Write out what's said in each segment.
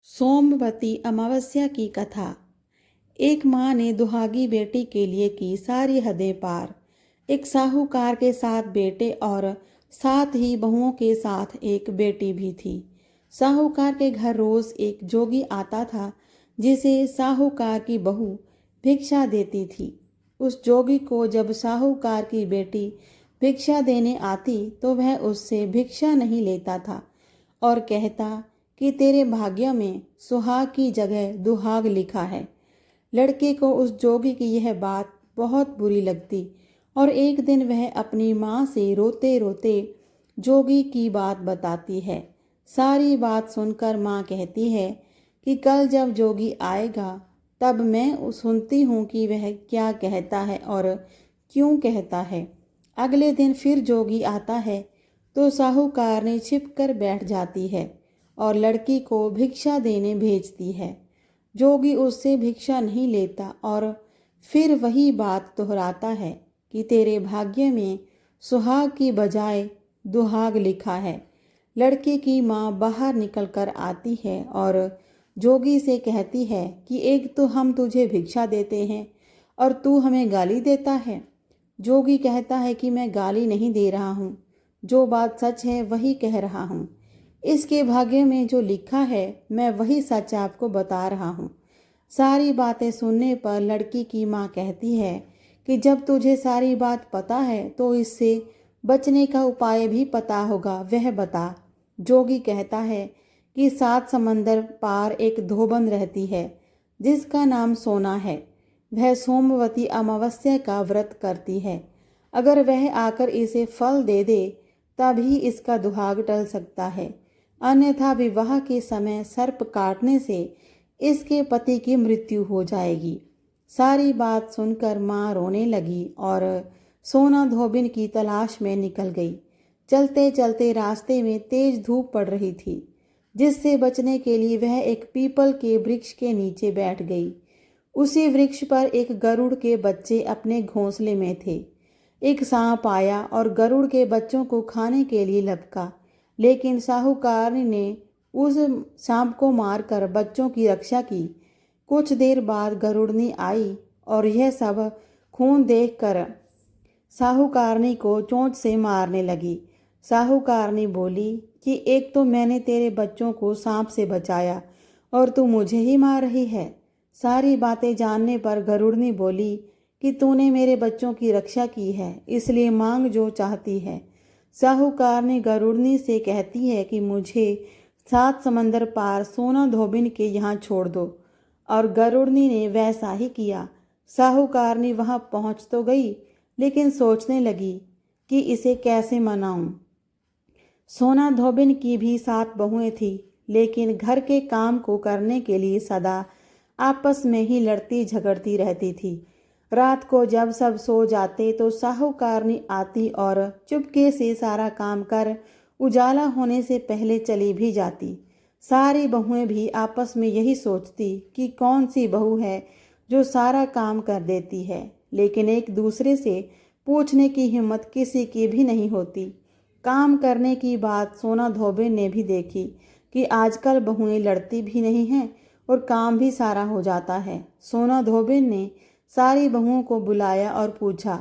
सोमवती अमावस्या की कथा। एक माँ ने दुहागी बेटी के लिए की सारी हदें पार। एक साहूकार के 7 बेटे और 7 ही बहुओं के साथ एक बेटी भी थी। साहूकार के घर रोज एक जोगी आता था जिसे साहूकार की बहू भिक्षा देती थी। उस जोगी को जब साहूकार की बेटी भिक्षा देने आती तो वह उससे भिक्षा नहीं लेता था और कहता कि तेरे भाग्य में सुहाग की जगह दुहाग लिखा है। लड़के को उस जोगी की यह बात बहुत बुरी लगती और एक दिन वह अपनी माँ से रोते रोते जोगी की बात बताती है। सारी बात सुनकर माँ कहती है कि कल जब जोगी आएगा तब मैं सुनती हूँ कि वह क्या कहता है और क्यों कहता है। अगले दिन फिर जोगी आता है तो साहूकार ने छिप कर बैठ जाती है और लड़की को भिक्षा देने भेजती है। जोगी उससे भिक्षा नहीं लेता और फिर वही बात दोहराता है कि तेरे भाग्य में सुहाग की बजाय दुहाग लिखा है। लड़के की माँ बाहर निकल कर आती है और जोगी से कहती है कि एक तो हम तुझे भिक्षा देते हैं और तू हमें गाली देता है। जोगी कहता है कि मैं गाली नहीं दे रहा हूँ, जो बात सच है वही कह रहा हूँ। इसके भाग्य में जो लिखा है मैं वही सच आपको बता रहा हूँ। सारी बातें सुनने पर लड़की की माँ कहती है कि जब तुझे सारी बात पता है तो इससे बचने का उपाय भी पता होगा, वह बता। जोगी कहता है कि 7 समंदर पार एक धोबन रहती है जिसका नाम सोना है। वह सोमवती अमावस्या का व्रत करती है। अगर वह आकर इसे फल दे दे तभी इसका दुहाग टल सकता है, अन्यथा विवाह के समय सर्प काटने से इसके पति की मृत्यु हो जाएगी। सारी बात सुनकर माँ रोने लगी और सोना धोबिन की तलाश में निकल गई। चलते चलते रास्ते में तेज धूप पड़ रही थी, जिससे बचने के लिए वह एक पीपल के वृक्ष के नीचे बैठ गई। उसी वृक्ष पर एक गरुड़ के बच्चे अपने घोंसले में थे। एक सांप आया और गरुड़ के बच्चों को खाने के लिए लपका, लेकिन साहूकार ने उस सांप को मारकर बच्चों की रक्षा की। कुछ देर बाद गरुड़नी आई और यह सब खून देखकर साहूकारनी को चोंच से मारने लगी। साहूकारनी बोली कि एक तो मैंने तेरे बच्चों को सांप से बचाया और तू मुझे ही मार रही है। सारी बातें जानने पर गरुड़नी बोली कि तूने मेरे बच्चों की रक्षा की है, इसलिए मांग जो चाहती है। साहूकारनी गरुड़नी से कहती है कि मुझे 7 समंदर पार सोना धोबिन के यहाँ छोड़ दो, और गरुड़नी ने वैसा ही किया। साहूकारनी वहाँ पहुँच तो गई, लेकिन सोचने लगी कि इसे कैसे मनाऊं। सोना धोबिन की भी 7 बहुएं थी, लेकिन घर के काम को करने के लिए सदा आपस में ही लड़ती झगड़ती रहती थी। रात को जब सब सो जाते तो साहूकारनी आती और चुपके से सारा काम कर उजाला होने से पहले चली भी जाती। सारी बहुएं भी आपस में यही सोचती कि कौन सी बहू है जो सारा काम कर देती है, लेकिन एक दूसरे से पूछने की हिम्मत किसी की भी नहीं होती। काम करने की बात सोना धोबिन ने भी देखी कि आजकल बहुएं लड़ती भी नहीं हैं और काम भी सारा हो जाता है। सोना धोबिन ने सारी बहुओं को बुलाया और पूछा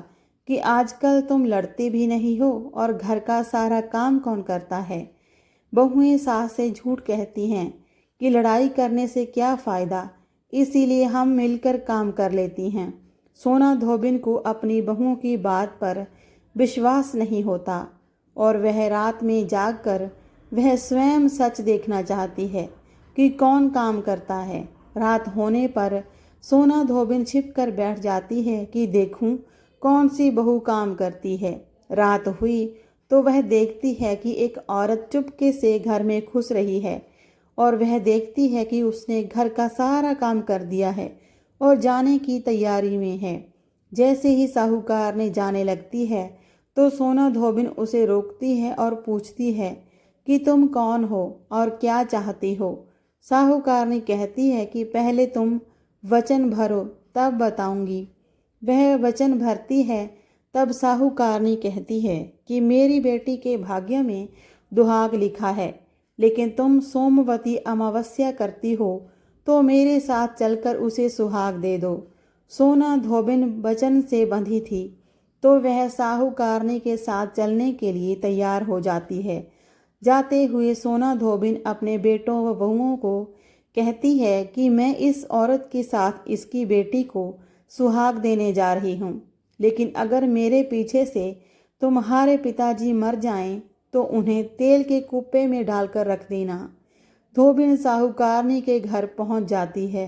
कि आजकल तुम लड़ती भी नहीं हो और घर का सारा काम कौन करता है। बहुएं सास से झूठ कहती हैं कि लड़ाई करने से क्या फ़ायदा, इसीलिए हम मिलकर काम कर लेती हैं। सोना धोबिन को अपनी बहुओं की बात पर विश्वास नहीं होता और वह रात में जागकर वह स्वयं सच देखना चाहती है कि कौन काम करता है। रात होने पर सोना धोबिन छिप कर बैठ जाती है कि देखूं कौन सी बहू काम करती है। रात हुई तो वह देखती है कि एक औरत चुपके से घर में घुस रही है और वह देखती है कि उसने घर का सारा काम कर दिया है और जाने की तैयारी में है। जैसे ही साहूकार ने जाने लगती है तो सोना धोबिन उसे रोकती है और पूछती है कि तुम कौन हो और क्या चाहती हो। साहूकारनी कहती है कि पहले तुम वचन भरो तब बताऊंगी। वह वचन भरती है। तब साहूकारनी कहती है कि मेरी बेटी के भाग्य में दुहाग लिखा है। लेकिन तुम सोमवती अमावस्या करती हो तो मेरे साथ चलकर उसे सुहाग दे दो। सोना धोबिन वचन से बंधी थी तो वह साहूकारनी के साथ चलने के लिए तैयार हो जाती है। जाते हुए सोना धोबिन अपने बेटों व बहुओं को कहती है कि मैं इस औरत के साथ इसकी बेटी को सुहाग देने जा रही हूँ, लेकिन अगर मेरे पीछे से तुम्हारे पिताजी मर जाएं तो उन्हें तेल के कुप्पे में डालकर रख देना। धोबिन साहूकारनी के घर पहुंच जाती है।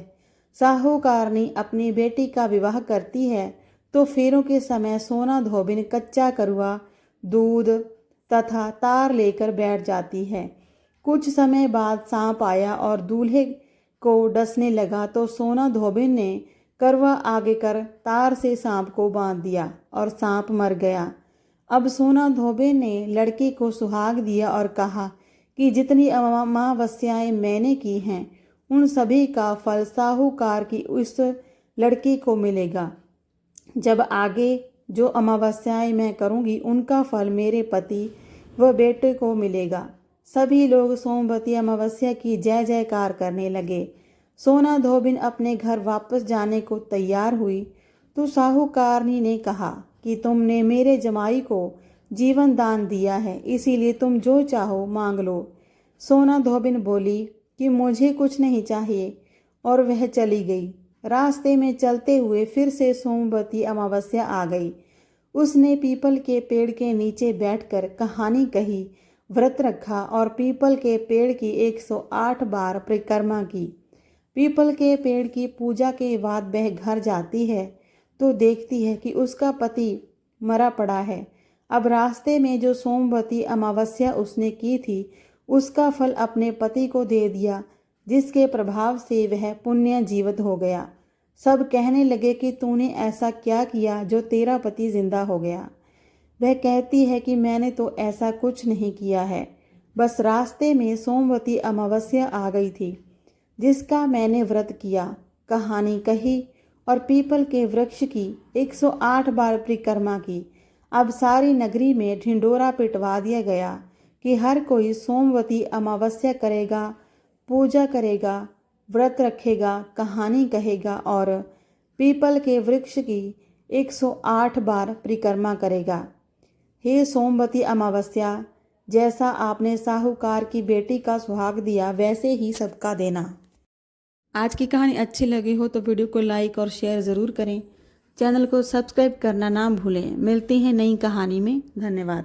साहूकारनी अपनी बेटी का विवाह करती है तो फेरों के समय सोना धोबिन कच्चा करुआ, दूध तथा तार लेकर बैठ जाती है। कुछ समय बाद सांप आया और दूल्हे को डसने लगा तो सोना धोबिन ने करवा आगे कर तार से सांप को बांध दिया और सांप मर गया। अब सोना धोबिन ने लड़की को सुहाग दिया और कहा कि जितनी अमावस्याएं मैंने की हैं उन सभी का फल साहूकार की उस लड़की को मिलेगा। जब आगे जो अमावस्याएं मैं करूंगी उनका फल मेरे पति व बेटे को मिलेगा। सभी लोग सोमवती अमावस्या की जय जयकार करने लगे। सोना धोबिन अपने घर वापस जाने को तैयार हुई तो साहूकारनी ने कहा कि तुमने मेरे जमाई को जीवन दान दिया है, इसीलिए तुम जो चाहो मांग लो। सोना धोबिन बोली कि मुझे कुछ नहीं चाहिए और वह चली गई। रास्ते में चलते हुए फिर से सोमवती अमावस्या आ गई। उसने पीपल के पेड़ के नीचे बैठकर कहानी कही, व्रत रखा और पीपल के पेड़ की 108 बार परिक्रमा की। पीपल के पेड़ की पूजा के बाद वह घर जाती है तो देखती है कि उसका पति मरा पड़ा है। अब रास्ते में जो सोमवती अमावस्या उसने की थी उसका फल अपने पति को दे दिया, जिसके प्रभाव से वह पुण्य जीवित हो गया। सब कहने लगे कि तूने ऐसा क्या किया जो तेरा पति जिंदा हो गया। वह कहती है कि मैंने तो ऐसा कुछ नहीं किया है, बस रास्ते में सोमवती अमावस्या आ गई थी जिसका मैंने व्रत किया, कहानी कही और पीपल के वृक्ष की 108 बार परिक्रमा की। अब सारी नगरी में ढिंडोरा पिटवा दिया गया कि हर कोई सोमवती अमावस्या करेगा, पूजा करेगा, व्रत रखेगा, कहानी कहेगा और पीपल के वृक्ष की 108 बार परिक्रमा करेगा। हे सोमवती अमावस्या, जैसा आपने साहूकार की बेटी का सुहाग दिया वैसे ही सबका देना। आज की कहानी अच्छी लगी हो तो वीडियो को लाइक और शेयर ज़रूर करें। चैनल को सब्सक्राइब करना ना भूलें। मिलते हैं नई कहानी में। धन्यवाद।